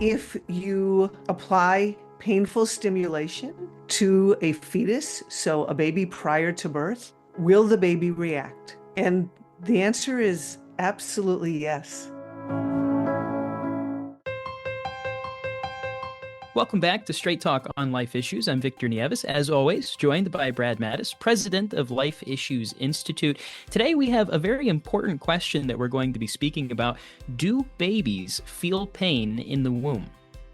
If you apply painful stimulation to a fetus, so a baby prior to birth, will the baby react? And the answer is absolutely yes. Welcome back to Straight Talk on Life Issues. I'm Victor Nieves, as always, joined by Brad Mattis, president of Life Issues Institute. Today we have a very important question that we're going to be speaking about. Do babies feel pain in the womb?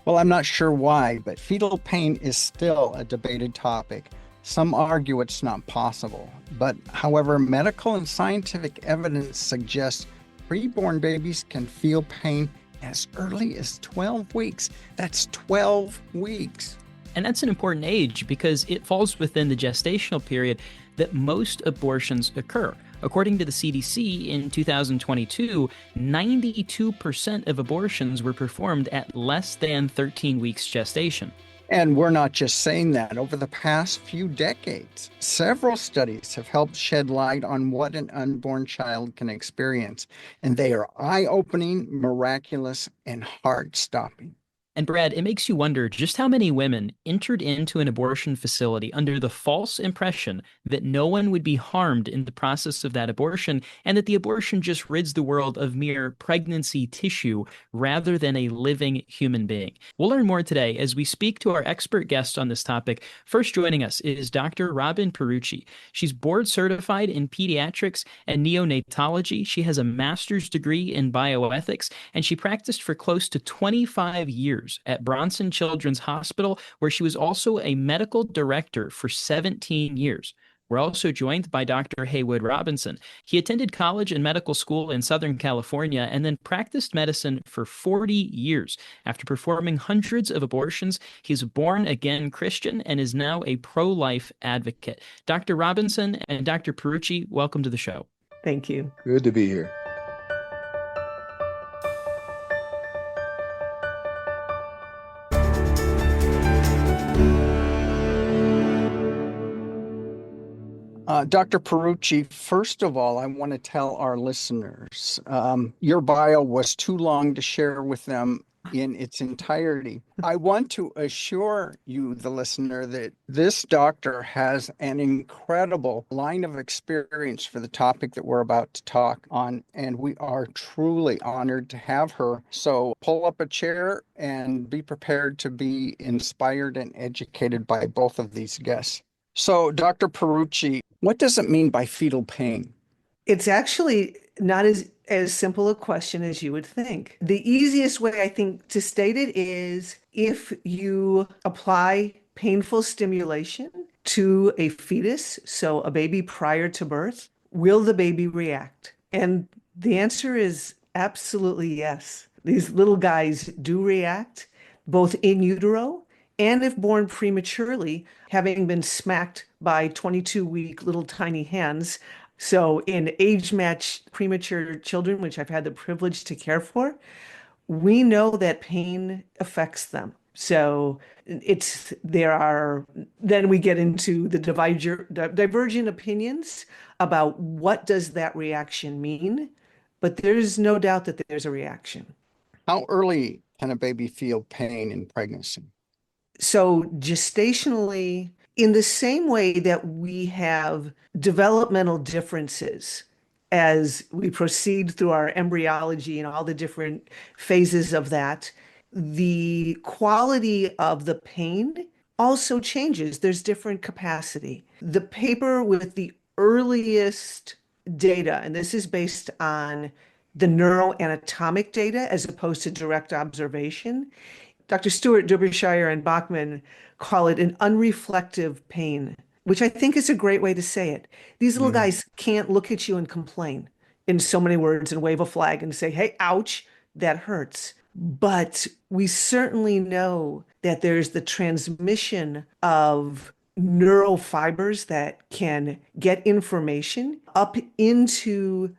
Well, I'm not sure why, but fetal pain is still a debated topic. Some argue it's not possible. But however, medical and scientific evidence suggests preborn babies can feel pain as early as 12 weeks. That's 12 weeks. And that's an important age because it falls within the gestational period that most abortions occur. According to the CDC, in 2022, 92% of abortions were performed at less than 13 weeks gestation. And we're not just saying that. Over the past few decades, several studies have helped shed light on what an unborn child can experience. And they are eye-opening, miraculous, and heart-stopping. And Brad, it makes you wonder just how many women entered into an abortion facility under the false impression that no one would be harmed in the process of that abortion, and that the abortion just rids the world of mere pregnancy tissue rather than a living human being. We'll learn more today as we speak to our expert guest on this topic. First joining us is Dr. Robin Pierucci. She's board certified in pediatrics and neonatology. She has a master's degree in bioethics, and she practiced for close to 25 years at Bronson Children's Hospital, where she was also a medical director for 17 years. We're also joined by Dr. Haywood Robinson. He attended college and medical school in Southern California and then practiced medicine for 40 years. After performing hundreds of abortions, he's a born-again Christian and is now a pro-life advocate. Dr. Robinson and Dr. Pierucci, welcome to the show. Thank you. Good to be here. Dr. Pierucci, first of all, I want to tell our listeners, your bio was too long to share with them in its entirety. I want to assure you, the listener, that this doctor has an incredible line of experience for the topic that we're about to talk on, and we are truly honored to have her. So pull up a chair and be prepared to be inspired and educated by both of these guests. So, Dr. Pierucci, what does it mean by fetal pain? It's actually not as simple a question as you would think. The easiest way, I think, to state it is if you apply painful stimulation to a fetus, so a baby prior to birth, will the baby react? And the answer is absolutely yes. These little guys do react, both in utero and if born prematurely, having been smacked by 22-week little tiny hands. So in age-matched premature children, which I've had the privilege to care for, we know that pain affects them. So then we get into the divergent opinions about what does that reaction mean, but there's no doubt that there's a reaction. How early can a baby feel pain in pregnancy? So gestationally, in the same way that we have developmental differences as we proceed through our embryology and all the different phases of that, the quality of the pain also changes. There's different capacity. The paper with the earliest data, and this is based on the neuroanatomic data as opposed to direct observation, Dr. Stewart, Derbyshire, and Bachman call it an unreflective pain, which I think is a great way to say it. These little guys can't look at you and complain in so many words and wave a flag and say, hey, ouch, that hurts. But we certainly know that there's the transmission of neural fibers that can get information up into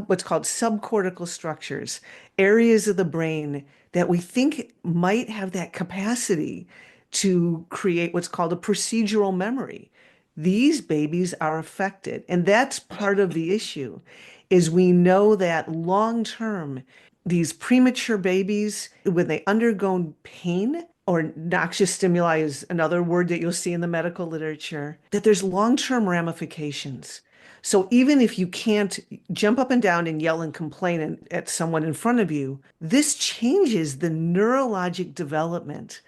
what's called subcortical structures, areas of the brain that we think might have that capacity to create what's called a procedural memory. These babies are affected, and that's part of the issue. is we know that long term, these premature babies, when they undergo pain, or noxious stimuli is another word that you'll see in the medical literature, that there's long-term ramifications. So even if you can't jump up and down and yell and complain at someone in front of you, this changes the neurologic development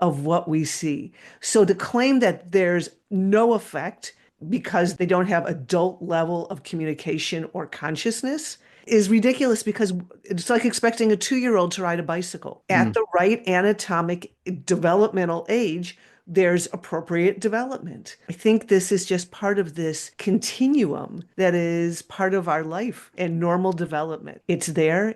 of what we see. So to claim that there's no effect because they don't have adult level of communication or consciousness is ridiculous, because it's like expecting a 2-year-old to ride a bicycle. At Mm. the right anatomic developmental age, there's appropriate development. I think this is just part of this continuum that is part of our life and normal development. It's there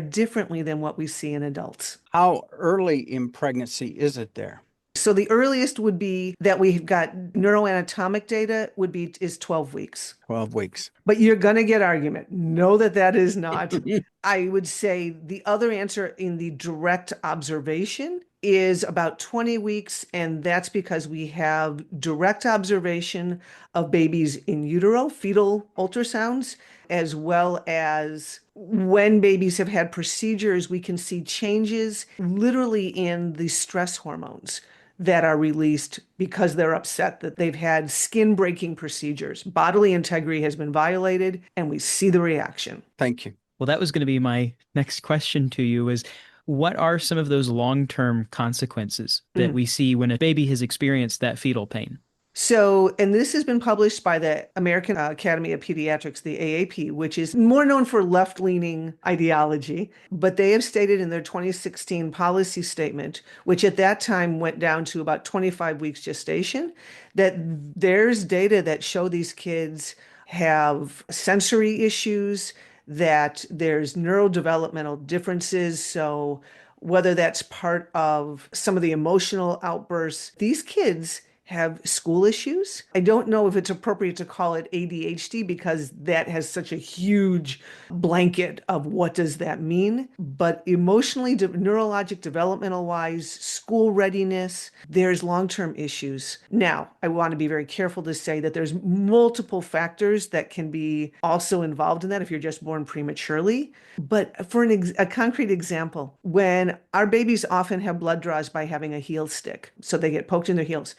differently than what we see in adults. How early in pregnancy is it there? So the earliest would be that we've got neuroanatomic data would be is 12 weeks. 12 weeks. But you're going to get argument. Know that that is not. I would say the other answer in the direct observation is about 20 weeks, and that's because we have direct observation of babies in utero, fetal ultrasounds, as well as when babies have had procedures, we can see changes literally in the stress hormones that are released because they're upset that they've had skin breaking procedures. Bodily integrity has been violated, and we see the reaction. Thank you. Well, that was going to be my next question to you is what are some of those long-term consequences that we see when a baby has experienced that fetal pain? So, and this has been published by the American Academy of Pediatrics, the AAP, which is more known for left-leaning ideology, but they have stated in their 2016 policy statement, which at that time went down to about 25 weeks gestation, that there's data that show these kids have sensory issues, that there's neurodevelopmental differences. So whether that's part of some of the emotional outbursts, these kids have school issues. I don't know if it's appropriate to call it ADHD because that has such a huge blanket of what does that mean. But emotionally, neurologic, developmental wise, school readiness, there's long-term issues. Now, I want to be very careful to say that there's multiple factors that can be also involved in that if you're just born prematurely. But for a concrete example, when our babies often have blood draws by having a heel stick, so they get poked in their heels,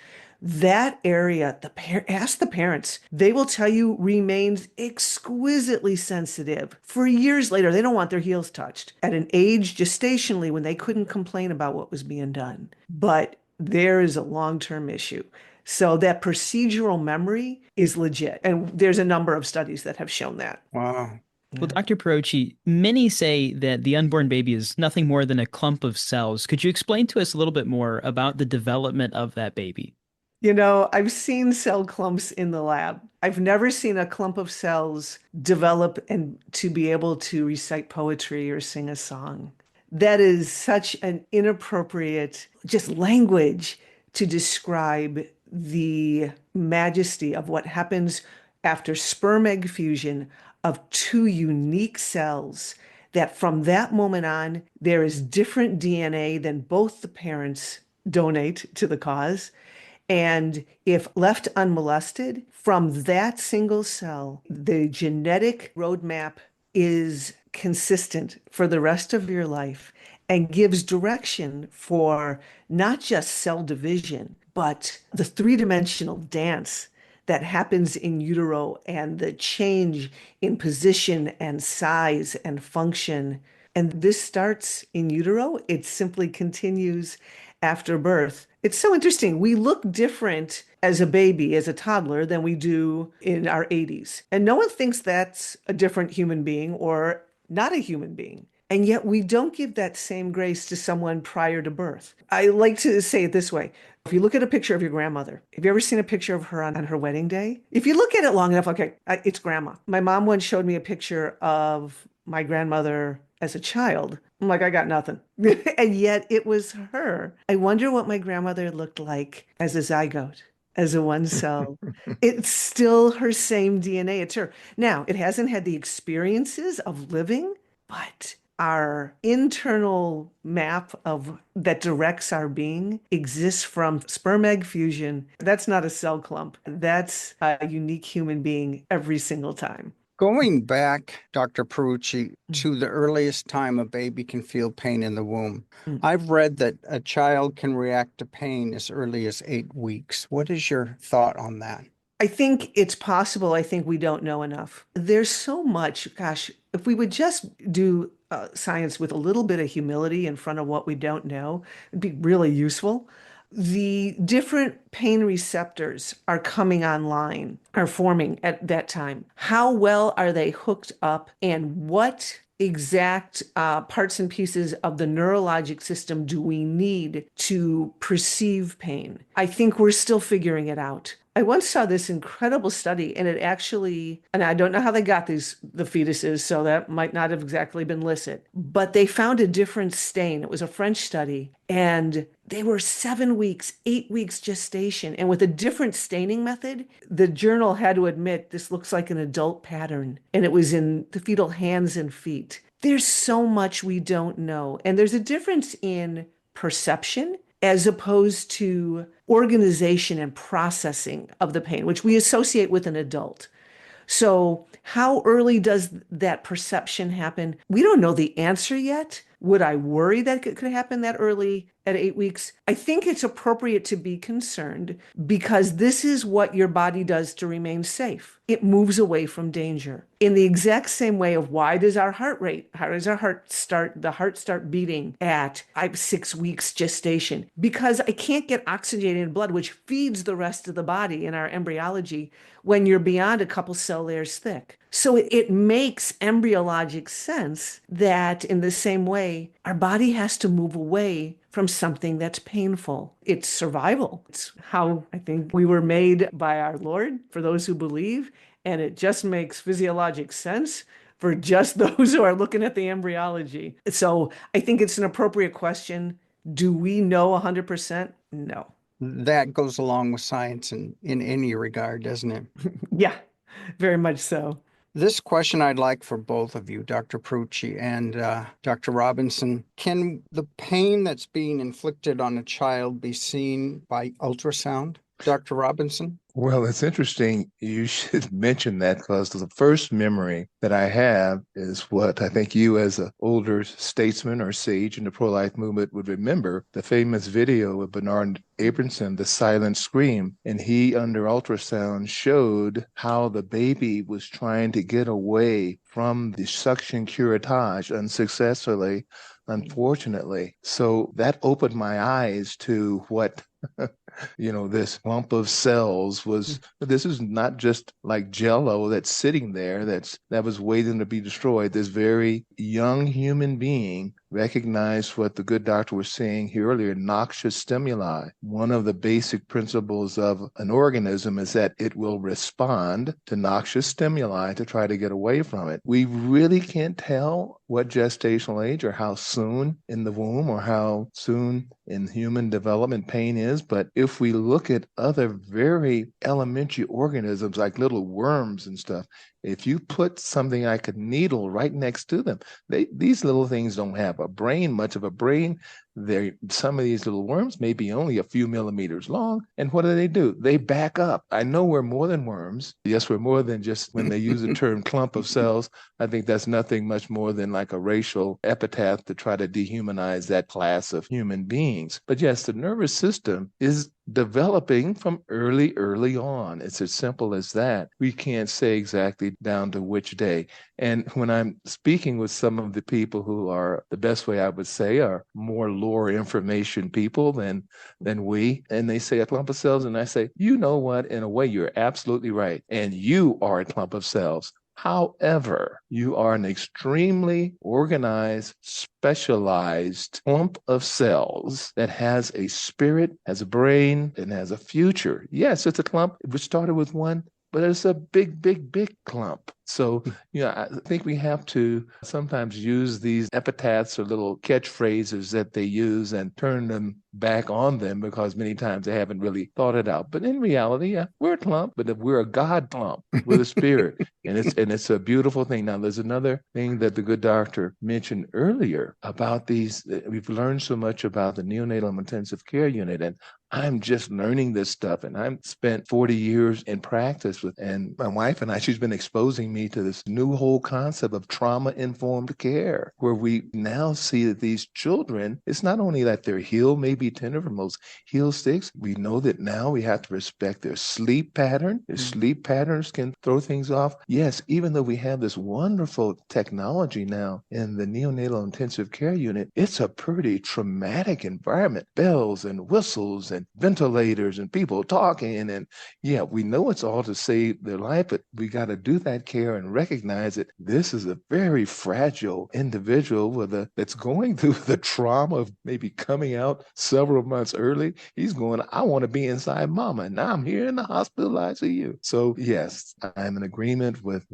that area, ask the parents, they will tell you remains exquisitely sensitive for years later. They don't want their heels touched at an age gestationally when they couldn't complain about what was being done. But there is a long-term issue. So that procedural memory is legit. And there's a number of studies that have shown that. Wow. Well, Dr. Pierucci, many say that the unborn baby is nothing more than a clump of cells. Could you explain to us a little bit more about the development of that baby? You know, I've seen cell clumps in the lab. I've never seen a clump of cells develop and to be able to recite poetry or sing a song. That is such an inappropriate just language to describe the majesty of what happens after sperm egg fusion of two unique cells, that from that moment on, there is different DNA than both the parents donate to the cause. And if left unmolested, from that single cell, the genetic roadmap is consistent for the rest of your life and gives direction for not just cell division, but the three-dimensional dance that happens in utero and the change in position and size and function. And this starts in utero. It simply continues after birth. It's so interesting. We look different as a baby, as a toddler, than we do in our 80s. And no one thinks that's a different human being or not a human being. And yet we don't give that same grace to someone prior to birth. I like to say it this way. If you look at a picture of your grandmother, have you ever seen a picture of her on her wedding day? If you look at it long enough, okay, it's grandma. My mom once showed me a picture of my grandmother as a child. I'm like, I got nothing. And yet it was her. I wonder what my grandmother looked like as a zygote, as a one cell. It's still her same DNA. It's her. Now, it hasn't had the experiences of living, but our internal map of that directs our being exists from sperm egg fusion. That's not a cell clump. That's a unique human being every single time. Going back, Dr. Pierucci, to the earliest time a baby can feel pain in the womb, Mm. I've read that a child can react to pain as early as 8 weeks. What is your thought on that? I think it's possible. I think we don't know enough. There's so much, gosh, if we would just do science with a little bit of humility in front of what we don't know, it'd be really useful. The different pain receptors are coming online, are forming at that time. How well are they hooked up, and what exact parts and pieces of the neurologic system do we need to perceive pain? I think we're still figuring it out. I once saw this incredible study, and it actually, and I don't know how they got the fetuses, so that might not have exactly been licit, but they found a different stain. It was a French study, and they were 7 weeks, 8 weeks gestation. And with a different staining method, the journal had to admit this looks like an adult pattern, and it was in the fetal hands and feet. There's so much we don't know, and there's a difference in perception as opposed to organization and processing of the pain, which we associate with an adult. So, how early does that perception happen? We don't know the answer yet. Would I worry that it could happen that early at 8 weeks? I think it's appropriate to be concerned because this is what your body does to remain safe. It moves away from danger. In the exact same way of why does our heart rate, how does the heart start beating at 6 weeks gestation? Because I can't get oxygenated blood, which feeds the rest of the body in our embryology when you're beyond a couple cell layers thick. So it makes embryologic sense that in the same way, our body has to move away from something that's painful. It's survival. It's how I think we were made by our Lord, for those who believe, and it just makes physiologic sense for just those who are looking at the embryology. So I think it's an appropriate question. Do we know 100%? No. That goes along with science in any regard, doesn't it? Yeah, very much so. This question I'd like for both of you, Dr. Prucci and Dr. Robinson. Can the pain that's being inflicted on a child be seen by ultrasound? Dr. Robinson? Well, it's interesting you should mention that because the first memory that I have is what I think you, as an older statesman or sage in the pro-life movement, would remember the famous video of Bernard Abramson, The Silent Scream. And he, under ultrasound, showed how the baby was trying to get away from the suction curettage unsuccessfully, unfortunately. So that opened my eyes to what this lump of cells was. This is not just like Jello that's sitting there that was waiting to be destroyed. This very young human being recognized what the good doctor was saying here earlier, noxious stimuli. One of the basic principles of an organism is that it will respond to noxious stimuli to try to get away from it. We really can't tell what gestational age or how soon in the womb or how soon in human development pain is, but if we look at other very elementary organisms like little worms and stuff, if you put something like a needle right next to them, these little things don't have a brain, much of a brain. Some of these little worms may be only a few millimeters long. And what do? They back up. I know we're more than worms. Yes, we're more than just when they use the term clump of cells. I think that's nothing much more than like a racial epithet to try to dehumanize that class of human beings. But yes, the nervous system is developing from early on. It's as simple as that. We can't say exactly down to which day. And when I'm speaking with some of the people who are, the best way I would say, are more lore information people than we, and they say a clump of cells, and I say, you know what, in a way, you're absolutely right. And you are a clump of cells. However, you are an extremely organized, specialized clump of cells that has a spirit, has a brain, and has a future. Yes, it's a clump. It started with one, but it's a big, big, big clump. So, I think we have to sometimes use these epithets or little catchphrases that they use and turn them back on them because many times they haven't really thought it out. But in reality, yeah, we're a clump, but we're a God clump with a spirit. and it's a beautiful thing. Now, there's another thing that the good doctor mentioned earlier about these. We've learned so much about the neonatal intensive care unit, and I'm just learning this stuff. And I've spent 40 years in practice and my wife and I, she's been exposing me to this new whole concept of trauma-informed care, where we now see that these children, it's not only that their heel may be tender from those heel sticks, we know that now we have to respect their sleep pattern. Their sleep patterns can throw things off. Yes, even though we have this wonderful technology now in the neonatal intensive care unit, it's a pretty traumatic environment. Bells and whistles and ventilators and people talking. And yeah, we know it's all to save their life, but we got to do that care and recognize that this is a very fragile individual that's going through the trauma of maybe coming out several months early. He's going, I want to be inside mama. And now I'm here in the hospital ICU. So yes, I'm in agreement with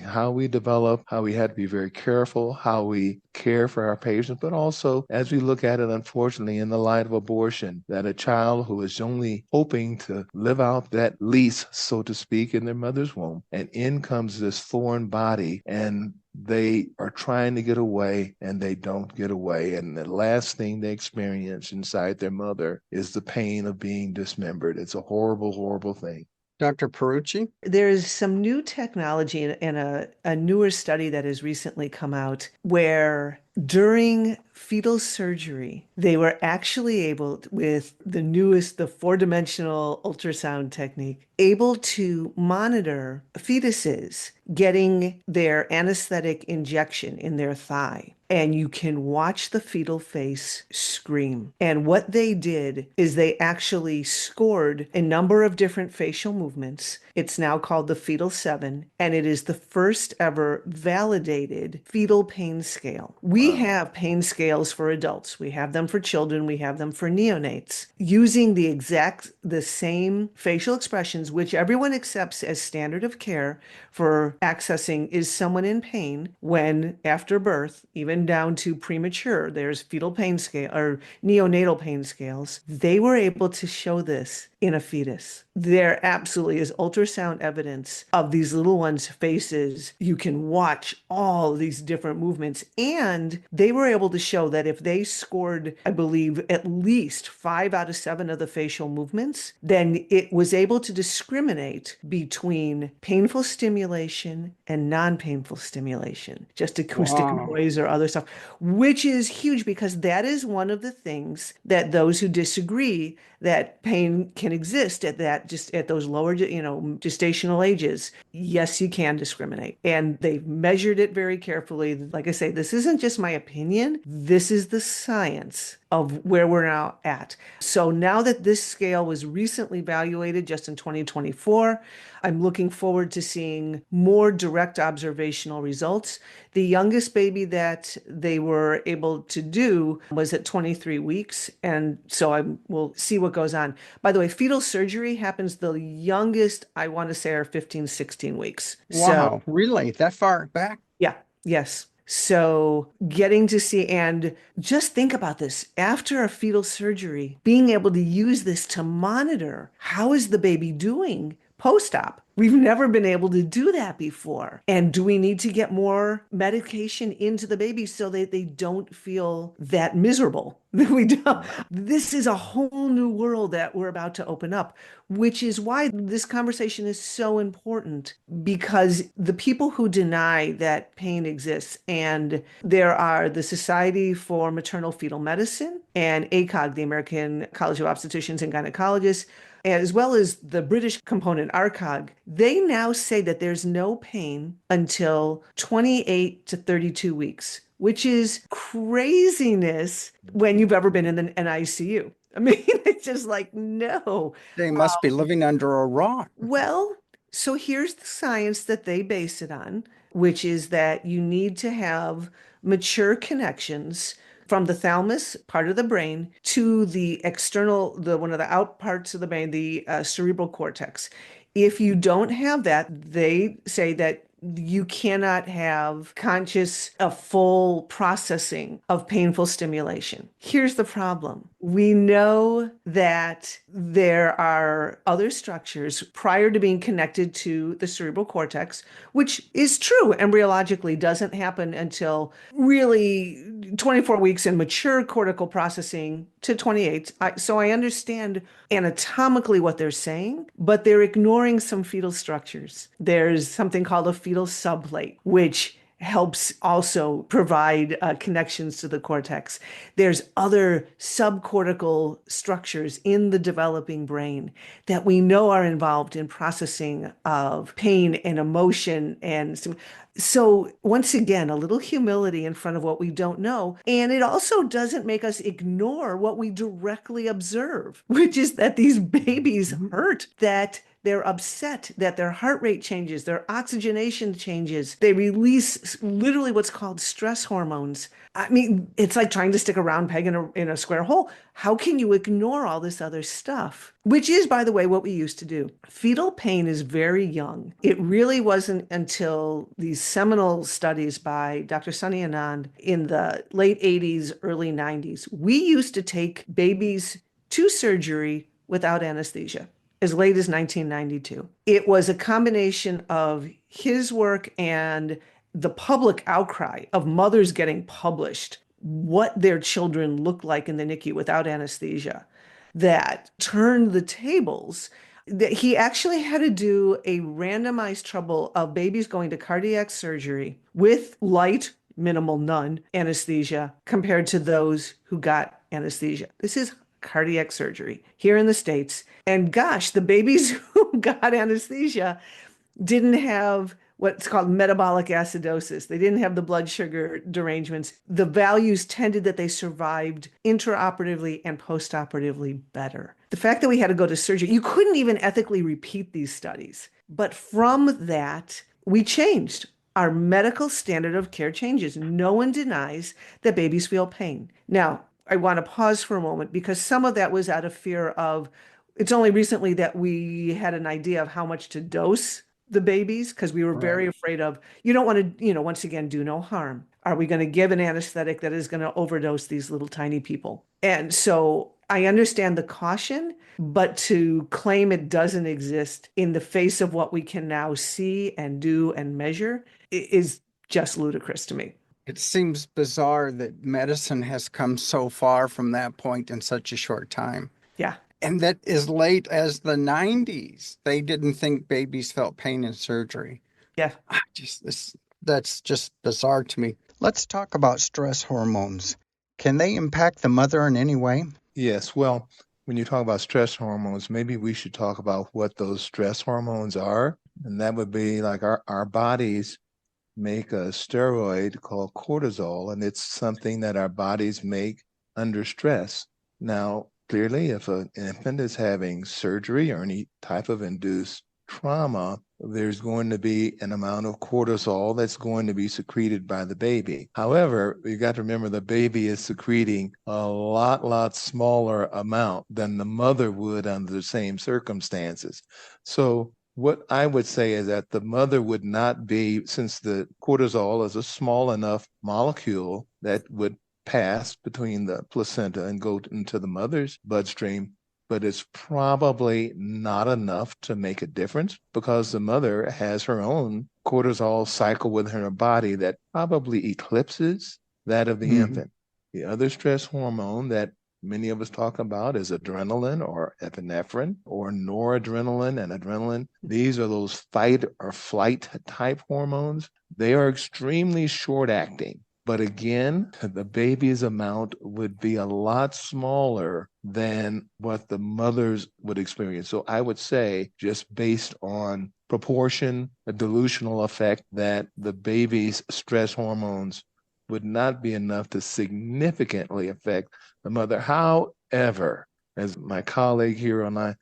how we develop, how we had to be very careful, how we care for our patients, but also as we look at it, unfortunately, in the light of abortion, that a child who is only hoping to live out that lease, so to speak, in their mother's womb, and in comes this foreign body, and they are trying to get away and they don't get away. And the last thing they experience inside their mother is the pain of being dismembered. It's a horrible, horrible thing. Dr. Pierucci? There's some new technology and a newer study that has recently come out where during fetal surgery, they were actually able, with the newest, the four-dimensional ultrasound technique, able to monitor fetuses getting their anesthetic injection in their thigh. And you can watch the fetal face scream. And what they did is they actually scored a number of different facial movements. It's now called the Fetal 7, and it is the first ever validated fetal pain scale. We have pain scales for adults. We have them for children. We have them for neonates. Using the same facial expressions, which everyone accepts as standard of care for accessing is someone in pain when after birth, even down to premature, there's fetal pain scale or neonatal pain scales. They were able to show this in a fetus. There absolutely is ultrasound evidence of these little ones' faces. You can watch all these different movements. And they were able to show that if they scored, I believe, at least 5 out of 7 of the facial movements, then it was able to discriminate between painful stimulation and non-painful stimulation, just acoustic noise or other stuff, which is huge because that is one of the things that those who disagree that pain can exist just at those lower, gestational ages. Yes, you can discriminate. And they've measured it very carefully. Like I say, this isn't just my opinion. This is the science of where we're now at. So now that this scale was recently evaluated just in 2024, I'm looking forward to seeing more direct observational results. The youngest baby that they were able to do was at 23 weeks. And so we'll see what goes on. By the way, fetal surgery happens the youngest, I want to say, are 15, 16 weeks. Wow, really? That far back? Yeah, yes. So getting to see, and just think about this, after a fetal surgery, being able to use this to monitor how is the baby doing post-op. We've never been able to do that before. And do we need to get more medication into the baby so that they don't feel that miserable? We don't. This is a whole new world that we're about to open up, which is why this conversation is so important, because the people who deny that pain exists, and there are the Society for Maternal Fetal Medicine and ACOG, the American College of Obstetricians and Gynecologists, as well as the British component, ARCOG, they now say that there's no pain until 28 to 32 weeks, which is craziness when you've ever been in an ICU. I mean, it's just like, no. They must be living under a rock. Well, so here's the science that they base it on, which is that you need to have mature connections from the thalamus, part of the brain, to the external, one of the out parts of the brain, the cerebral cortex. If you don't have that, they say that you cannot have a full processing of painful stimulation. Here's the problem. We know that there are other structures prior to being connected to the cerebral cortex, which is true embryologically, doesn't happen until really 24 weeks in mature cortical processing to 28. So I understand anatomically what they're saying, but they're ignoring some fetal structures. There's something called a fetal subplate, which helps also provide connections to the cortex. There's other subcortical structures in the developing brain that we know are involved in processing of pain and emotion. And so once again, a little humility in front of what we don't know. And it also doesn't make us ignore what we directly observe, which is that these babies hurt, that they're upset, that their heart rate changes, their oxygenation changes. They release literally what's called stress hormones. I mean, it's like trying to stick a round peg in a square hole. How can you ignore all this other stuff? Which is, by the way, what we used to do. Fetal pain is very young. It really wasn't until these seminal studies by Dr. Sunny Anand in the late 80s, early 90s. We used to take babies to surgery without anesthesia as late as 1992. It was a combination of his work and the public outcry of mothers getting published what their children looked like in the NICU without anesthesia that turned the tables. That he actually had to do a randomized trial of babies going to cardiac surgery with light, minimal, none anesthesia compared to those who got anesthesia. This is cardiac surgery here in the States. And gosh, the babies who got anesthesia didn't have what's called metabolic acidosis. They didn't have the blood sugar derangements. The values tended that they survived intraoperatively and postoperatively better. The fact that we had to go to surgery, you couldn't even ethically repeat these studies. But from that, we changed. Our medical standard of care changes. No one denies that babies feel pain. Now, I want to pause for a moment because some of that was out of fear of, it's only recently that we had an idea of how much to dose the babies because we were very afraid of, you don't want to, once again, do no harm. Are we going to give an anesthetic that is going to overdose these little tiny people? And so I understand the caution, but to claim it doesn't exist in the face of what we can now see and do and measure is just ludicrous to me. It seems bizarre that medicine has come so far from that point in such a short time. Yeah. And that as late as the 90s, they didn't think babies felt pain in surgery. Yeah. That's just bizarre to me. Let's talk about stress hormones. Can they impact the mother in any way? Yes. Well, when you talk about stress hormones, maybe we should talk about what those stress hormones are. And that would be like our bodies make a steroid called cortisol, and it's something that our bodies make under stress. Now, clearly, if an infant is having surgery or any type of induced trauma, there's going to be an amount of cortisol that's going to be secreted by the baby. However, you got to remember the baby is secreting a lot smaller amount than the mother would under the same circumstances. So what I would say is that the mother would not be, since the cortisol is a small enough molecule that would pass between the placenta and go into the mother's bloodstream, but it's probably not enough to make a difference because the mother has her own cortisol cycle within her body that probably eclipses that of the infant. The other stress hormone that many of us talk about is adrenaline or epinephrine or noradrenaline and adrenaline. These are those fight or flight type hormones. They are extremely short acting. But again, the baby's amount would be a lot smaller than what the mothers would experience. So I would say, just based on proportion, a dilutional effect, that the baby's stress hormones would not be enough to significantly affect the mother. However, as my colleague here and I,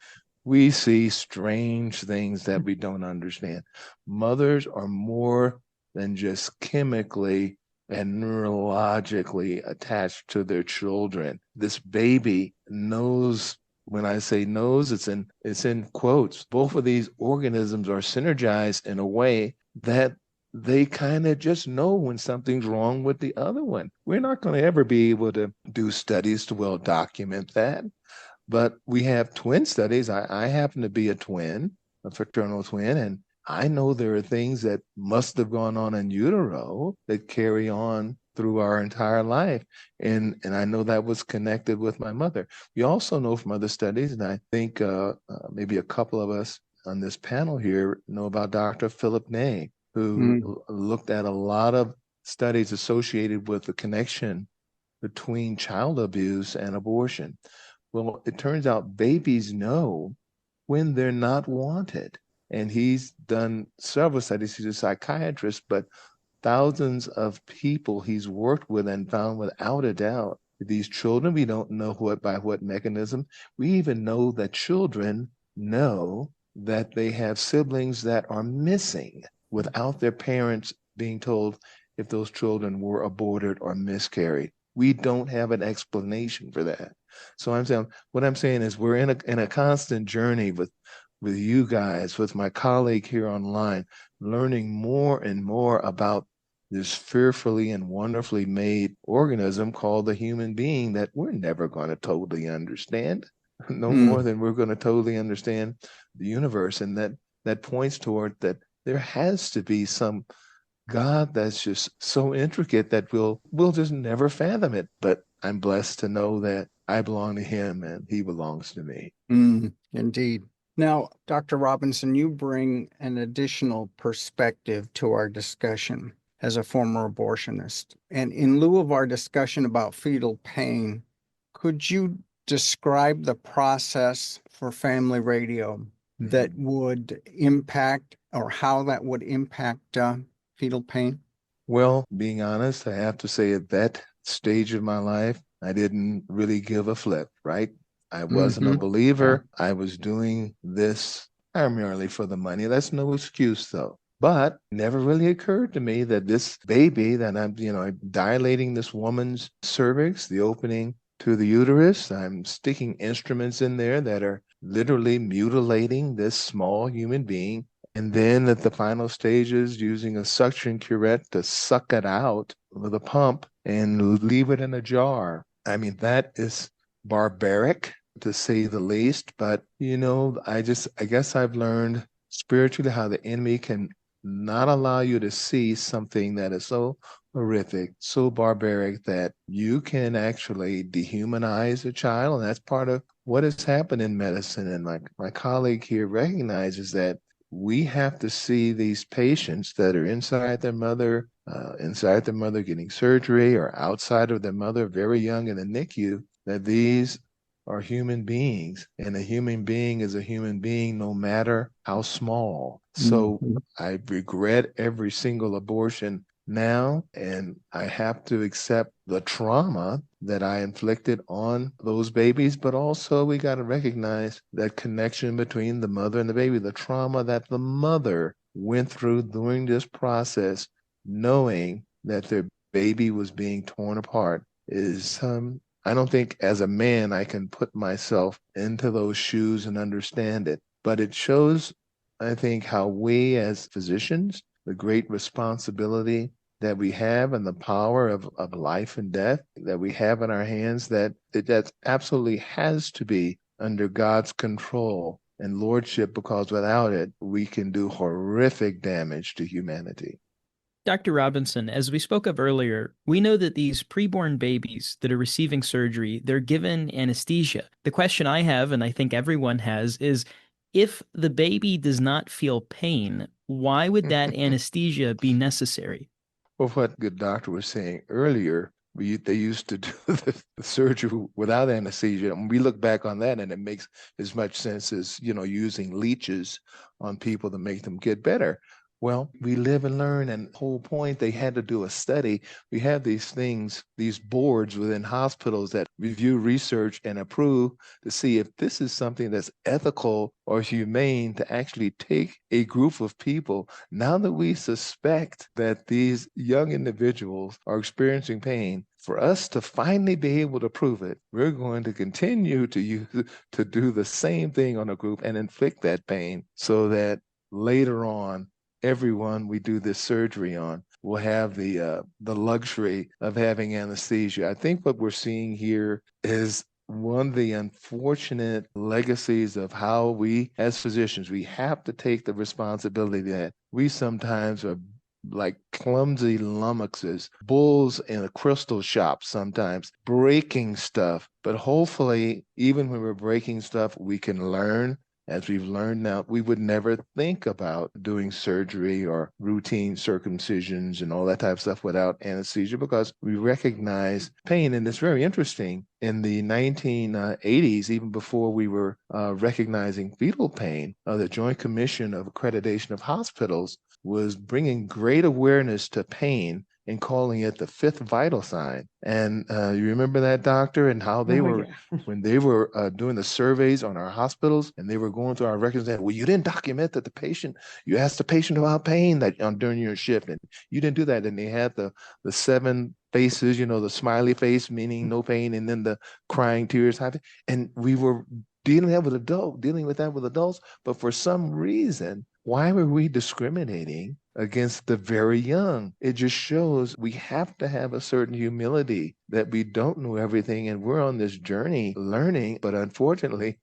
we see strange things that we don't understand. Mothers are more than just chemically and neurologically attached to their children. This baby knows. When I say knows, it's in quotes. Both of these organisms are synergized in a way that they kind of just know when something's wrong with the other one. We're not going to ever be able to do studies to well document that, but we have twin studies. I happen to be a twin, a fraternal twin, and I know there are things that must have gone on in utero that carry on through our entire life. And I know that was connected with my mother. We also know from other studies, and I think maybe a couple of us on this panel here know about Dr. Philip Ney, who looked at a lot of studies associated with the connection between child abuse and abortion. Well, it turns out babies know when they're not wanted. And he's done several studies. He's a psychiatrist, but thousands of people he's worked with and found without a doubt that these children, we don't know by what mechanism. We even know that children know that they have siblings that are missing without their parents being told if those children were aborted or miscarried. We don't have an explanation for that. So what I'm saying is we're in a constant journey with you guys, with my colleague here online, learning more and more about this fearfully and wonderfully made organism called the human being that we're never going to totally understand, no more than we're going to totally understand the universe. And that points toward that there has to be some God that's just so intricate that we'll just never fathom it. But I'm blessed to know that I belong to him and he belongs to me. Indeed. Now, Dr. Robinson, you bring an additional perspective to our discussion as a former abortionist. And in lieu of our discussion about fetal pain, could you describe the process for family radio that would impact, or how that would impact fetal pain? Well, being honest, I have to say at that stage of my life, I didn't really give a flip, right? I wasn't a believer. I was doing this primarily for the money. That's no excuse, though. But it never really occurred to me that this baby that I'm dilating this woman's cervix, the opening to the uterus, I'm sticking instruments in there that are literally mutilating this small human being. And then at the final stages, using a suction curette to suck it out with a pump and leave it in a jar. I mean, that is barbaric to say the least. But, I guess I've learned spiritually how the enemy can not allow you to see something that is so horrific, so barbaric that you can actually dehumanize a child. And that's part of what has happened in medicine. And my colleague here recognizes that we have to see these patients that are inside their mother getting surgery, or outside of their mother, very young in the NICU, that these are human beings, and a human being is a human being no matter how small. So I regret every single abortion now, and I have to accept the trauma that I inflicted on those babies, but also we got to recognize that connection between the mother and the baby, the trauma that the mother went through during this process, knowing that their baby was being torn apart is I don't think as a man I can put myself into those shoes and understand it, but it shows, I think, how we as physicians, the great responsibility that we have and the power of life and death that we have in our hands, that absolutely has to be under God's control and lordship, because without it, we can do horrific damage to humanity. Dr. Robinson, as we spoke of earlier, we know that these preborn babies that are receiving surgery, they're given anesthesia. The question I have, and I think everyone has, is if the baby does not feel pain, why would that anesthesia be necessary? Well, what good doctor was saying earlier, they used to do the surgery without anesthesia. And we look back on that and it makes as much sense as, using leeches on people to make them get better. Well, we live and learn, and the whole point, they had to do a study. We have these things, these boards within hospitals that review research and approve to see if this is something that's ethical or humane to actually take a group of people. Now that we suspect that these young individuals are experiencing pain, for us to finally be able to prove it, we're going to continue to do the same thing on a group and inflict that pain, so that later on, everyone we do this surgery on will have the luxury of having anesthesia. I think what we're seeing here is one of the unfortunate legacies of how we, as physicians, we have to take the responsibility that we sometimes are like clumsy lummoxes, bulls in a crystal shop sometimes, breaking stuff. But hopefully, even when we're breaking stuff, we can learn. As we've learned now, we would never think about doing surgery or routine circumcisions and all that type of stuff without anesthesia because we recognize pain. And it's very interesting. In the 1980s, even before we were recognizing fetal pain, the Joint Commission of Accreditation of Hospitals was bringing great awareness to pain and calling it the fifth vital sign. And you remember that, doctor, and how they Oh, were, yeah. when they were doing the surveys on our hospitals and they were going through our records and, well, you didn't document that the patient, you asked the patient about pain that during your shift, and you didn't do that. And they had the seven faces, the smiley face, meaning no pain, and then the crying tears happen. And we were dealing with that with adults, but for some reason, why were we discriminating against the very young? It just shows we have to have a certain humility that we don't know everything and we're on this journey learning, but unfortunately,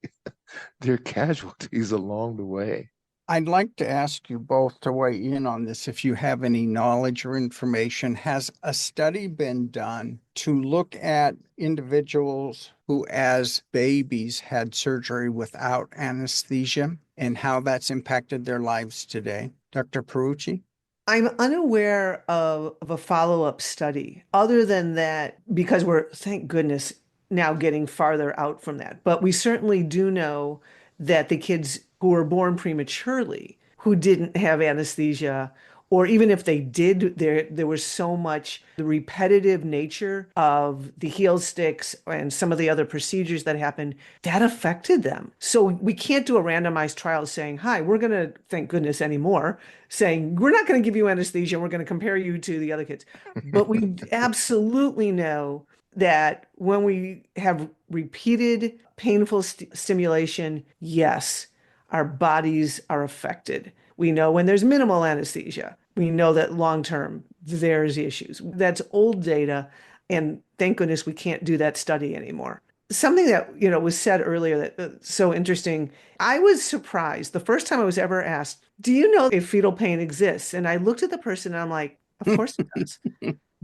there are casualties along the way. I'd like to ask you both to weigh in on this if you have any knowledge or information. Has a study been done to look at individuals who, as babies, had surgery without anesthesia and how that's impacted their lives today? Dr. Pierucci? I'm unaware of a follow-up study other than that, because we're, thank goodness, now getting farther out from that. But we certainly do know that the kids who were born prematurely, who didn't have anesthesia, or even if they did, there was so much the repetitive nature of the heel sticks and some of the other procedures that happened that affected them. So we can't do a randomized trial saying, "Hi, we're going to, thank goodness, anymore," saying we're not going to give you anesthesia. We're going to compare you to the other kids. But we absolutely know that when we have repeated painful stimulation, yes, our bodies are affected. We know when there's minimal anesthesia. We know that long term there's issues. That's old data, and thank goodness we can't do that study anymore. Something that, was said earlier that so interesting. I was surprised the first time I was ever asked, "Do you know if fetal pain exists?" And I looked at the person and I'm like, "Of course it does."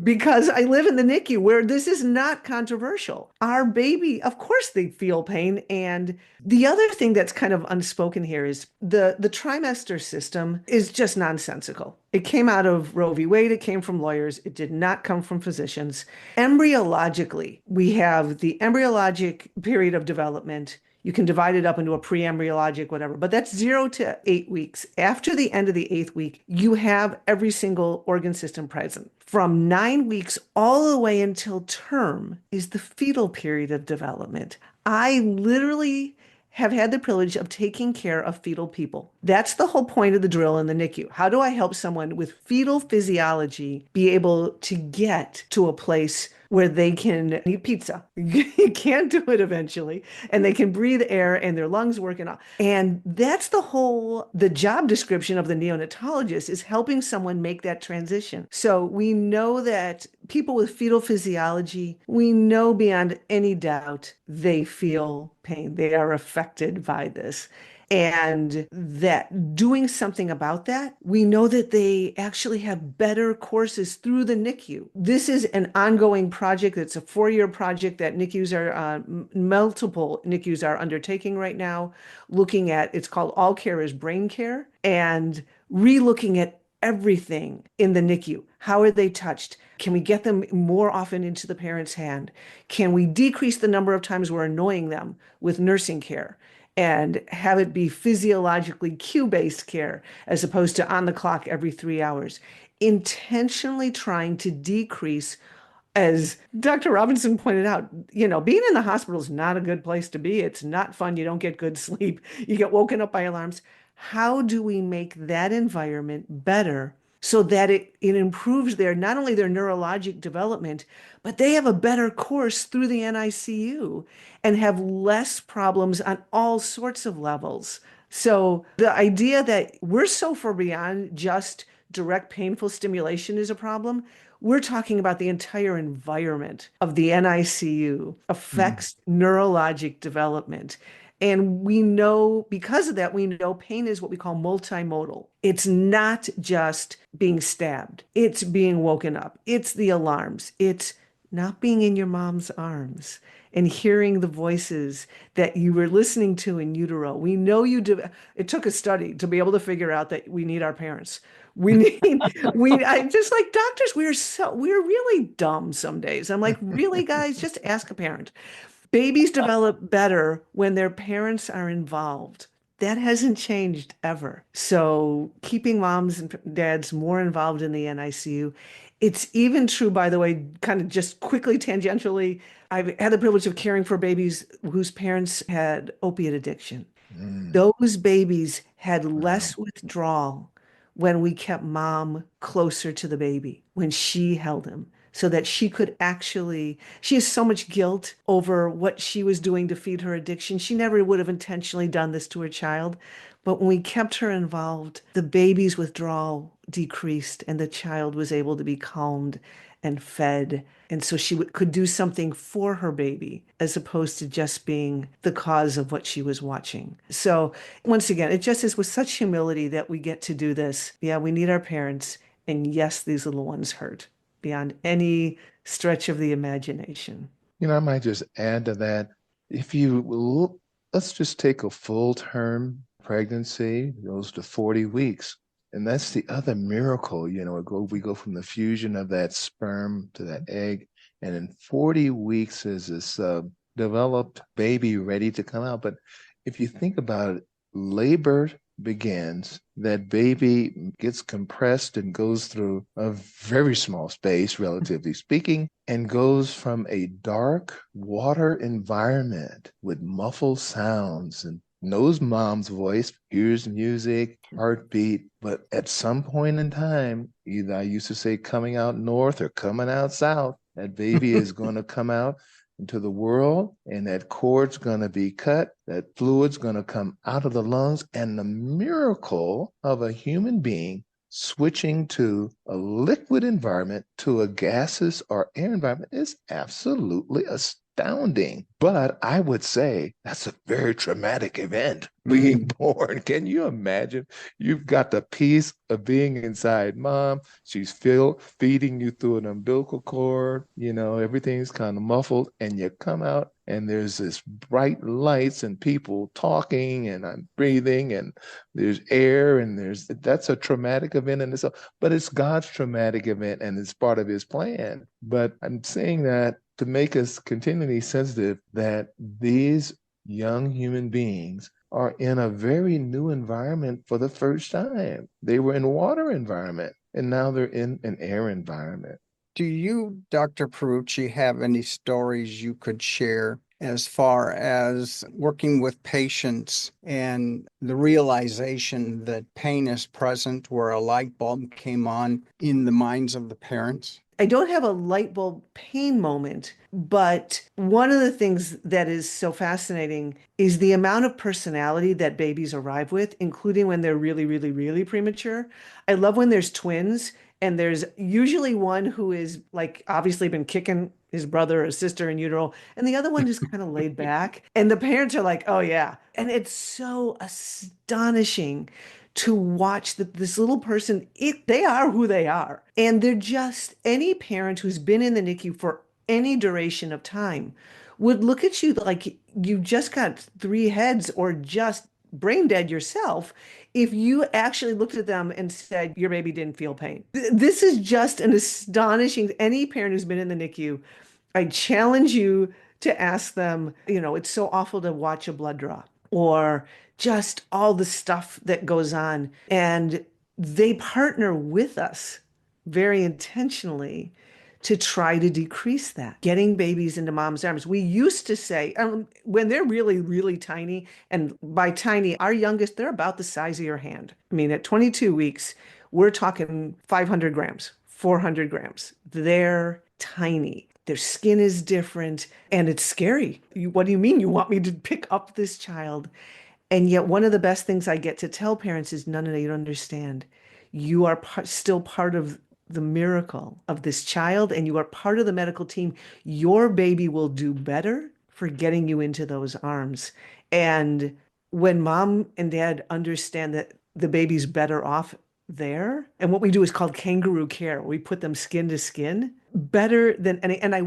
Because I live in the NICU where this is not controversial. Our baby, of course, they feel pain. And the other thing that's kind of unspoken here is the trimester system is just nonsensical. It came out of Roe v. Wade. It came from lawyers. It did not come from physicians. Embryologically, we have the embryologic period of development. You can divide it up into a pre-embryologic, whatever, but that's 0 to 8 weeks. After the end of the eighth week, you have every single organ system present. From 9 weeks all the way until term is the fetal period of development. I literally have had the privilege of taking care of fetal people. That's the whole point of the drill in the NICU. How do I help someone with fetal physiology be able to get to a place where they can eat pizza? You can't do it eventually, and they can breathe air and their lungs work and all. And that's the job description of the neonatologist, is helping someone make that transition. So we know that people with fetal physiology, we know beyond any doubt they feel pain. They are affected by this. And that doing something about that, we know that they actually have better courses through the NICU. This is an ongoing project. It's a 4-year project that multiple NICUs are undertaking right now, looking at, it's called All Care is Brain Care, and re-looking at everything in the NICU. How are they touched? Can we get them more often into the parent's hand? Can we decrease the number of times we're annoying them with nursing care and have it be physiologically cue-based care as opposed to on the clock every 3 hours? Intentionally trying to decrease, as Dr. Robinson pointed out, being in the hospital is not a good place to be. It's not fun. You don't get good sleep. You get woken up by alarms. How do we make that environment better so that it improves not only their neurologic development, but they have a better course through the NICU and have less problems on all sorts of levels? So the idea that we're so far beyond just direct painful stimulation is a problem. We're talking about the entire environment of the NICU affects neurologic development. And we know because of that, we know pain is what we call multimodal. It's not just being stabbed, it's being woken up, it's the alarms, it's not being in your mom's arms and hearing the voices that you were listening to in utero. We know you do. It took a study to be able to figure out that we need our parents. We need, I just like doctors, we're really dumb some days. I'm like, really, guys, just ask a parent. Babies develop better when their parents are involved. That hasn't changed ever. So keeping moms and dads more involved in the NICU. It's even true, by the way, kind of just quickly tangentially, I've had the privilege of caring for babies whose parents had opiate addiction. Mm, Those babies had wow. less withdrawal when we kept mom closer to the baby, when she held him, so that she could actually, she has so much guilt over what she was doing to feed her addiction. She never would have intentionally done this to her child. But when we kept her involved, the baby's withdrawal decreased and the child was able to be calmed and fed. And so she could do something for her baby as opposed to just being the cause of what she was watching. So once again, it just is with such humility that we get to do this. Yeah, we need our parents. And yes, these little ones hurt beyond any stretch of the imagination. I might just add to that. If you look, let's just take a full term pregnancy, goes to 40 weeks. And that's the other miracle, we go from the fusion of that sperm to that egg. And in 40 weeks is this developed baby ready to come out. But if you think about it, labor begins, that baby gets compressed and goes through a very small space, relatively speaking, and goes from a dark water environment with muffled sounds and knows mom's voice, hears music, heartbeat. But at some point in time, either I used to say coming out north or coming out south, that baby is going to come out into the world, and that cord's going to be cut, that fluid's going to come out of the lungs, and the miracle of a human being switching to a liquid environment to a gaseous or air environment is absolutely astounding. But I would say that's a very traumatic event, being born. Can you imagine? You've got the peace of being inside mom. She's feeding you through an umbilical cord. Everything's kind of muffled, and you come out and there's this bright lights and people talking, and I'm breathing, and there's air, and that's a traumatic event in itself. But it's God's traumatic event, and it's part of His plan. But I'm saying that to make us continually sensitive that these young human beings are in a very new environment for the first time. They were in water environment, and now they're in an air environment. Do you, Dr. Pierucci, have any stories you could share as far as working with patients and the realization that pain is present, where a light bulb came on in the minds of the parents? I don't have a light bulb pain moment, but one of the things that is so fascinating is the amount of personality that babies arrive with, including when they're really, really, really premature. I love when there's twins and there's usually one who is like obviously been kicking his brother or sister in utero, and the other one is kind of laid back. And the parents are like, oh yeah. And it's so astonishing to watch that this little person, they are who they are. And they're just any parent who's been in the NICU for any duration of time would look at you like you just got three heads or just brain dead yourself if you actually looked at them and said your baby didn't feel pain. This is just an astonishing, any parent who's been in the NICU, I challenge you to ask them, it's so awful to watch a blood draw or just all the stuff that goes on. And they partner with us very intentionally to try to decrease that, getting babies into mom's arms. We used to say, when they're really, really tiny, and by tiny, our youngest, they're about the size of your hand. I mean, at 22 weeks, we're talking 500 grams, 400 grams. They're tiny. Their skin is different and it's scary. What do you mean you want me to pick up this child? And yet, one of the best things I get to tell parents is, no, no, no, you don't understand. You are still part of the miracle of this child, and you are part of the medical team. Your baby will do better for getting you into those arms. And when mom and dad understand that the baby's better off there, and what we do is called kangaroo care. We put them skin to skin better than any. And I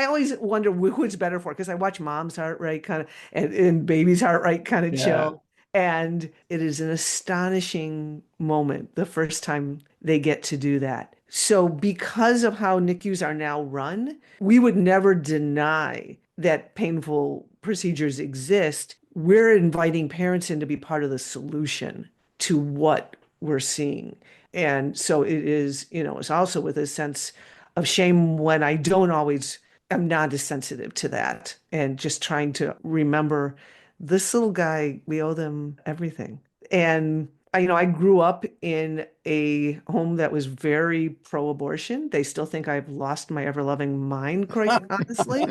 always wonder who it's better for, because I watch mom's heart rate kind of and baby's heart rate kind of Yeah. chill. And it is an astonishing moment the first time they get to do that. So, because of how NICUs are now run, we would never deny that painful procedures exist. We're inviting parents in to be part of the solution to what we're seeing. And so it is, it's also with a sense of shame when I don't always, I'm not as sensitive to that, and just trying to remember this little guy, we owe them everything. And I grew up in a home that was very pro-abortion. They still think I've lost my ever-loving mind, quite honestly.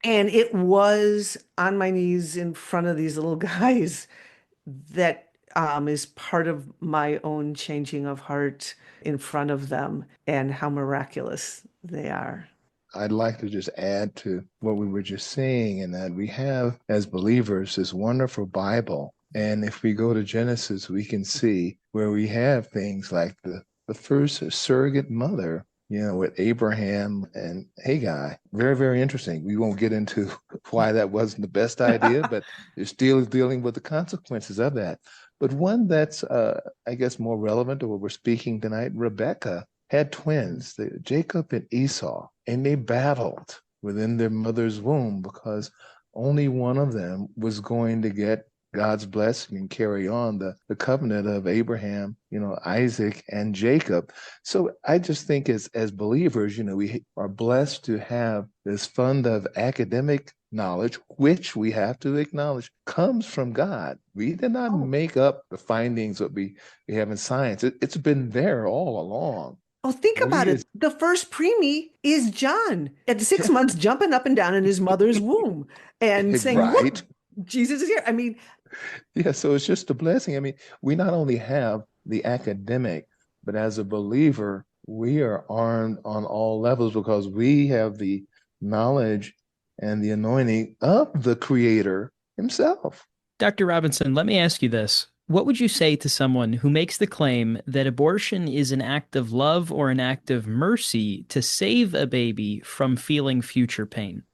And it was on my knees in front of these little guys that is part of my own changing of heart in front of them, and how miraculous they are. I'd like to just add to what we were just saying, in that we have, as believers, this wonderful Bible. And if we go to Genesis, we can see where we have things like the first surrogate mother, with Abraham and Hagar. Very, very interesting. We won't get into why that wasn't the best idea, but you're still dealing with the consequences of that. But one that's, I guess, more relevant to what we're speaking tonight, Rebecca had twins, Jacob and Esau, and they battled within their mother's womb because only one of them was going to get God's blessing and carry on the covenant of Abraham, Isaac and Jacob. So I just think as believers, we are blessed to have this fund of academic knowledge, which we have to acknowledge comes from God. We did not make up the findings that we have in science. It's been there all along. Oh, think about it. The first preemie is John at 6 months jumping up and down in his mother's womb and saying, right. Look, Jesus is here. I mean, yeah, so it's just a blessing. I mean, we not only have the academic, but as a believer, we are armed on all levels because we have the knowledge and the anointing of the Creator himself. Dr. Robinson, let me ask you this. What would you say to someone who makes the claim that abortion is an act of love or an act of mercy to save a baby from feeling future pain?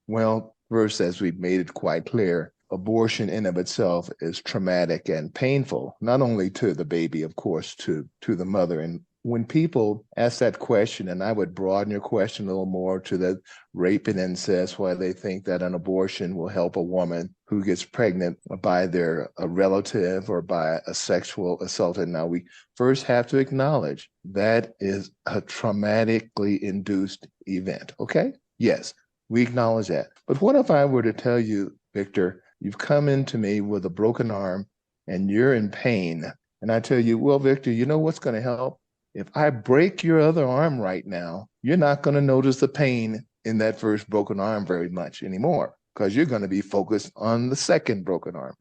Well, first, as we've made it quite clear, abortion in of itself is traumatic and painful, not only to the baby, of course, to the mother. And when people ask that question, and I would broaden your question a little more to the rape and incest, why they think that an abortion will help a woman who gets pregnant by a relative or by a sexual assaultant. Now, we first have to acknowledge that is a traumatically induced event, okay? Yes, we acknowledge that. But what if I were to tell you, Victor, you've come into me with a broken arm and you're in pain, and I tell you, well, Victor, you know what's going to help? If I break your other arm right now, you're not going to notice the pain in that first broken arm very much anymore because you're going to be focused on the second broken arm.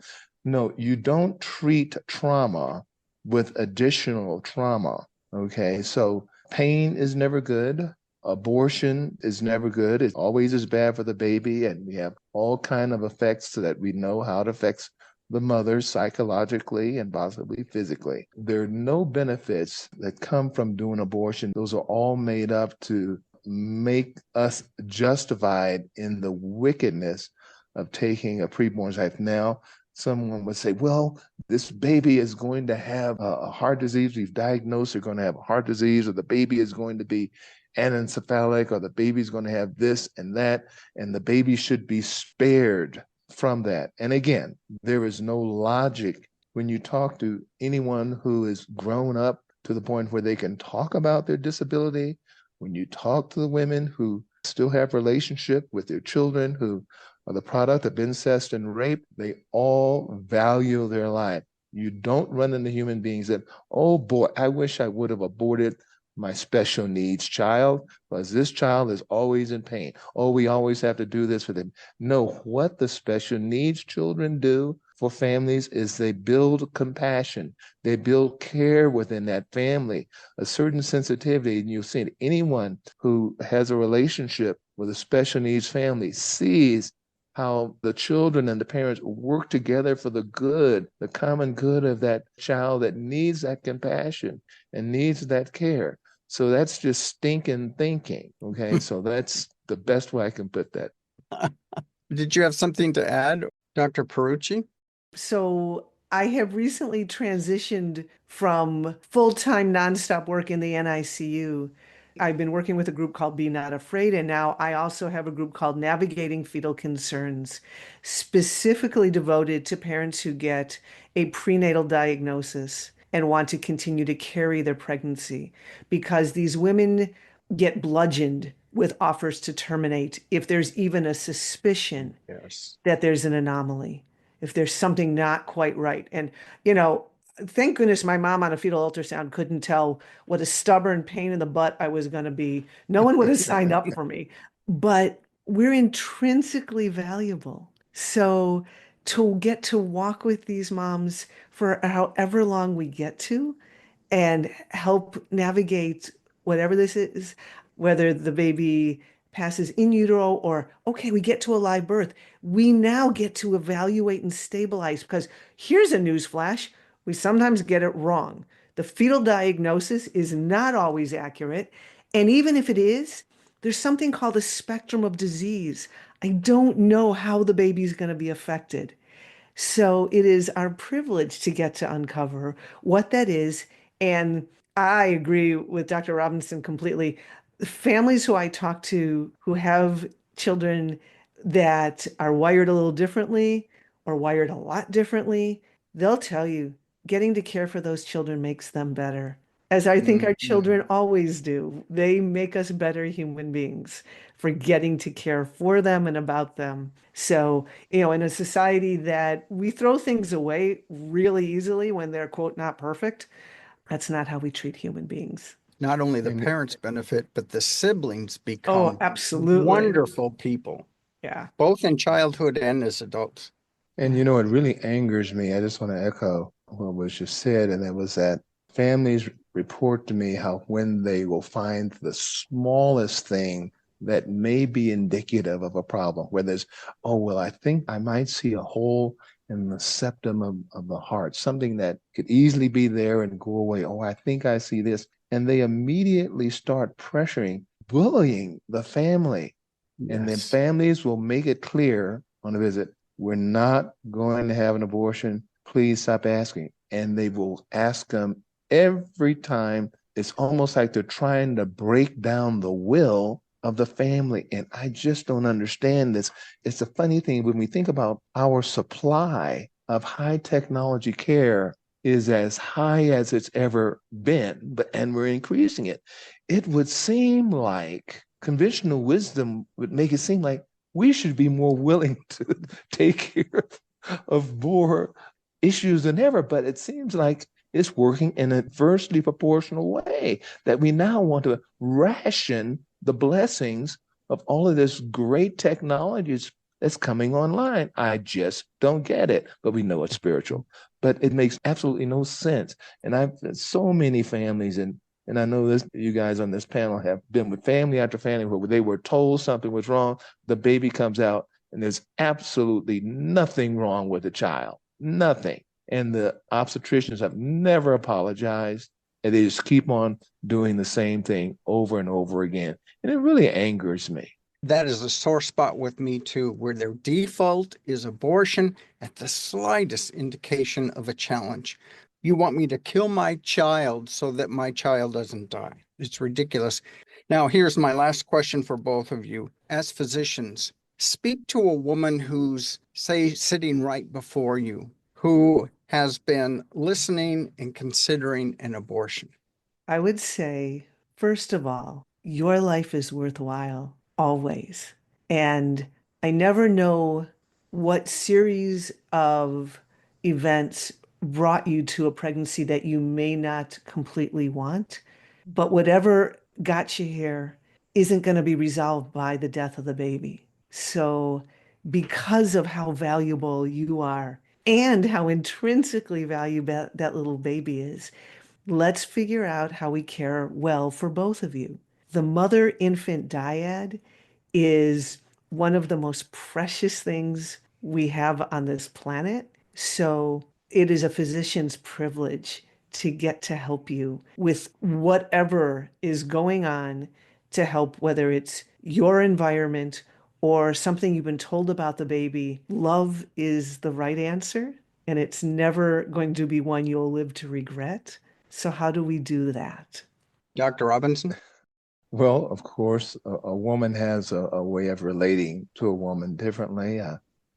No, you don't treat trauma with additional trauma, okay? So pain is never good. Abortion is never good. It always is bad for the baby, and we have all kind of effects so that we know how it affects the mother psychologically and possibly physically. There are no benefits that come from doing abortion. Those are all made up to make us justified in the wickedness of taking a preborn's life. Now, someone would say, well, this baby is going to have a heart disease. We've diagnosed they're going to have a heart disease, or the baby is going to be anencephalic, or the baby's going to have this and that, and the baby should be spared from that. And again, there is no logic when you talk to anyone who is grown up to the point where they can talk about their disability. When you talk to the women who still have relationship with their children who are the product of incest and rape, they all value their life. You don't run into human beings that, oh boy, I wish I would have aborted my special needs child, because this child is always in pain. Oh, we always have to do this for them. No, what the special needs children do for families is they build compassion, they build care within that family, a certain sensitivity. And you'll see anyone who has a relationship with a special needs family sees how the children and the parents work together for the good, the common good of that child that needs that compassion and needs that care. So that's just stinking thinking. Okay. So that's the best way I can put that. Did you have something to add, Dr. Pierucci? So I have recently transitioned from full-time nonstop work in the NICU. I've been working with a group called Be Not Afraid, and now I also have a group called Navigating Fetal Concerns, specifically devoted to parents who get a prenatal diagnosis and want to continue to carry their pregnancy because these women get bludgeoned with offers to terminate if there's even a suspicion Yes. that there's an anomaly, if there's something not quite right. And, you know, thank goodness my mom on a fetal ultrasound couldn't tell what a stubborn pain in the butt I was going to be. No one would have signed up for me. But we're intrinsically valuable. So to get to walk with these moms for however long we get to and help navigate whatever this is, whether the baby passes in utero or, okay, we get to a live birth. We now get to evaluate and stabilize because here's a news flash. We sometimes get it wrong. The fetal diagnosis is not always accurate. And even if it is, there's something called a spectrum of disease. I don't know how the baby's going to be affected. So it is our privilege to get to uncover what that is. And I agree with Dr. Robinson completely. Families who I talk to who have children that are wired a little differently or wired a lot differently, they'll tell you getting to care for those children makes them better. As I think our Mhm. children always do. They make us better human beings for getting to care for them and about them. So, in a society that we throw things away really easily when they're, quote, not perfect, that's not how we treat human beings. Not only the And parents benefit, but the siblings Oh, become absolutely. wonderful people, Yeah. both in childhood and as adults. And you know, it really angers me. I just want to echo what was just said, and that was that families report to me how when they will find the smallest thing that may be indicative of a problem, where there's, oh, well, I think I might see a hole in the septum of the heart, something that could easily be there and go away. Oh, I think I see this. And they immediately start pressuring, bullying the family. And then Yes. families will make it clear on a visit, we're not going to have an abortion. Please stop asking. And they will ask them every time. It's almost like they're trying to break down the will of the family. And I just don't understand this. It's a funny thing when we think about our supply of high technology care is as high as it's ever been, and we're increasing it. It would seem like conventional wisdom would make it seem like we should be more willing to take care of more issues than ever. But it seems like it's working in an inversely proportional way that we now want to ration the blessings of all of this great technologies that's coming online. I just don't get it, but we know it's spiritual. But it makes absolutely no sense. And I've so many families and I know this, you guys on this panel have been with family after family where they were told something was wrong. The baby comes out and there's absolutely nothing wrong with the child, nothing. And the obstetricians have never apologized. And they just keep on doing the same thing over and over again. And it really angers me. That is a sore spot with me too, where their default is abortion at the slightest indication of a challenge. You want me to kill my child so that my child doesn't die. It's ridiculous. Now, here's my last question for both of you. As physicians, speak to a woman who's, say, sitting right before you, who has been listening and considering an abortion. I would say, first of all, your life is worthwhile always. And I never know what series of events brought you to a pregnancy that you may not completely want. But whatever got you here isn't going to be resolved by the death of the baby. So, because of how valuable you are and how intrinsically valuable that little baby is. Let's figure out how we care well for both of you. The mother-infant dyad is one of the most precious things we have on this planet. So it is a physician's privilege to get to help you with whatever is going on to help, whether it's your environment or something you've been told about the baby. Love is the right answer, and it's never going to be one you'll live to regret. So how do we do that? Dr. Robinson? Well, of course, a woman has a way of relating to a woman differently.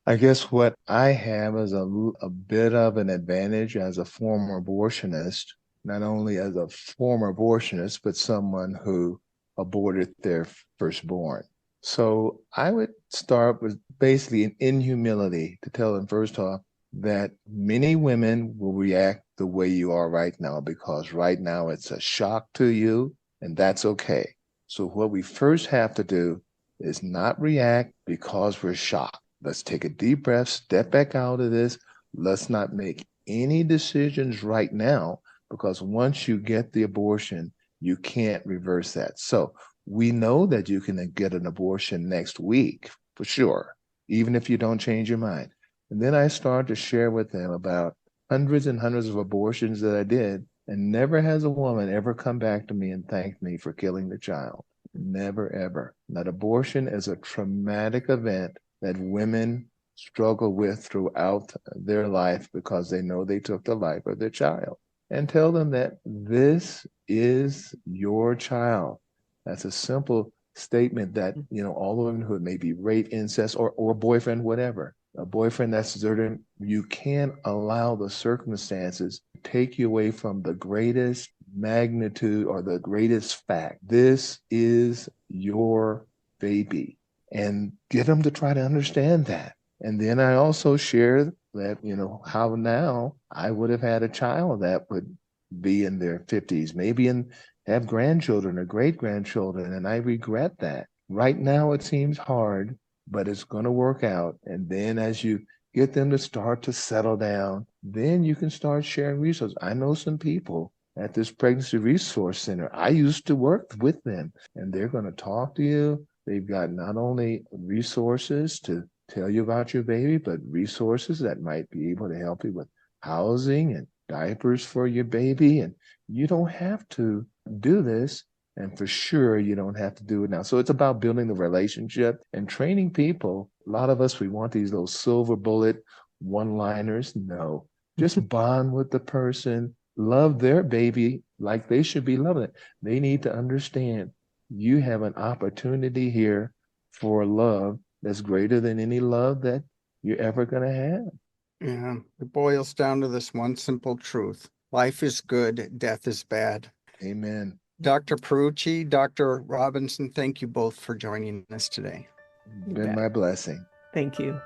I guess what I have is a bit of an advantage as a former abortionist, not only as a former abortionist, but someone who aborted their firstborn. So I would start with basically in humility to tell them first off that many women will react the way you are right now because right now it's a shock to you, and that's okay. So what we first have to do is not react because we're shocked. Let's take a deep breath, step back out of this. Let's not make any decisions right now because once you get the abortion, you can't reverse that. So we know that you can get an abortion next week for sure, even if you don't change your mind. And then I start to share with them about hundreds and hundreds of abortions that I did, and never has a woman ever come back to me and thanked me for killing the child. Never, ever. That abortion is a traumatic event that women struggle with throughout their life because they know they took the life of their child. And tell them that this is your child. That's a simple statement that, all women who may be rape, incest, or boyfriend, whatever, a boyfriend that's deserted, you can't allow the circumstances to take you away from the greatest magnitude or the greatest fact. This is your baby. And get them to try to understand that. And then I also share that, how now I would have had a child that would be in their 50s, maybe have grandchildren or great grandchildren. And I regret that. Right now it seems hard, but it's going to work out. And then as you get them to start to settle down, then you can start sharing resources. I know some people at this pregnancy resource center. I used to work with them, and they're going to talk to you. They've got not only resources to tell you about your baby, but resources that might be able to help you with housing and diapers for your baby. And you don't have to do this. And for sure, you don't have to do it now. So it's about building the relationship and training people. A lot of us, we want these little silver bullet one-liners. No, just bond with the person, love their baby like they should be loving it. They need to understand you have an opportunity here for love that's greater than any love that you're ever going to have. Yeah, it boils down to this one simple truth. Life is good, death is bad. Amen. Dr. Pierucci, Dr. Robinson, thank you both for joining us today. Been my blessing. Thank you.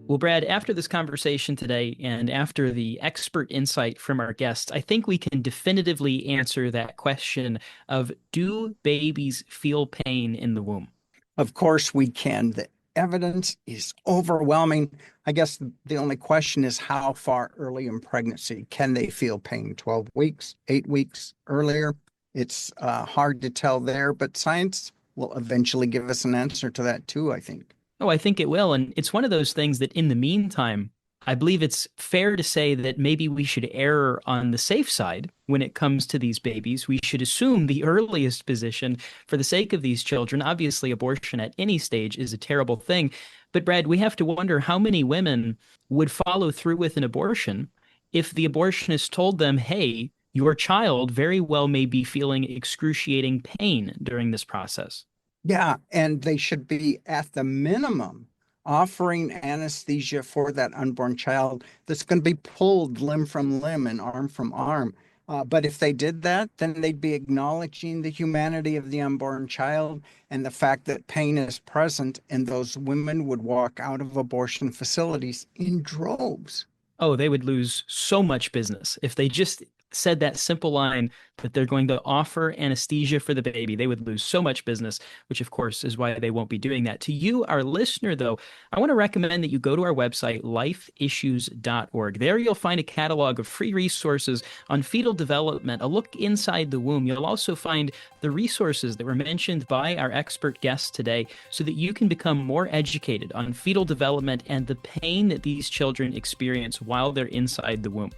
Well, Brad, after this conversation today and after the expert insight from our guests, I think we can definitively answer that question of, do babies feel pain in the womb? Of course we can. The evidence is overwhelming. I guess the only question is how far early in pregnancy can they feel pain? 12 weeks, 8 weeks earlier? It's hard to tell there, but science will eventually give us an answer to that too, I think. Oh, I think it will. And it's one of those things that in the meantime, I believe it's fair to say that maybe we should err on the safe side when it comes to these babies. We should assume the earliest position for the sake of these children. Obviously, abortion at any stage is a terrible thing. But Brad, we have to wonder how many women would follow through with an abortion if the abortionist told them, hey, your child very well may be feeling excruciating pain during this process. Yeah, and they should be at the minimum offering anesthesia for that unborn child that's going to be pulled limb from limb and arm from arm. But if they did that, then they'd be acknowledging the humanity of the unborn child and the fact that pain is present, and those women would walk out of abortion facilities in droves. Oh, they would lose so much business if they just said that simple line, but they're going to offer anesthesia for the baby. They would lose so much business, which of course is why they won't be doing that. To you, our listener, though, I want to recommend that you go to our website, lifeissues.org. There you'll find a catalog of free resources on fetal development, a look inside the womb. You'll also find the resources that were mentioned by our expert guests today so that you can become more educated on fetal development and the pain that these children experience while they're inside the womb.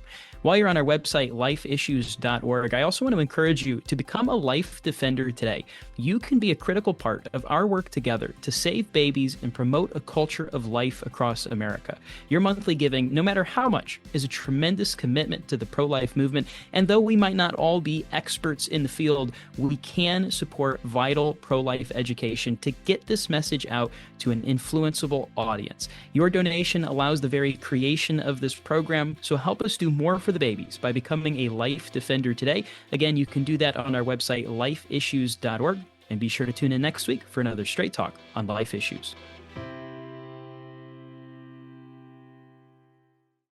While you're on our website, lifeissues.org, I also want to encourage you to become a life defender today. You can be a critical part of our work together to save babies and promote a culture of life across America. Your monthly giving, no matter how much, is a tremendous commitment to the pro-life movement. And though we might not all be experts in the field, we can support vital pro-life education to get this message out to an influenceable audience. Your donation allows the very creation of this program, so help us do more for the babies by becoming a life defender today. Again, you can do that on our website, lifeissues.org, and be sure to tune in next week for another Straight Talk on Life Issues.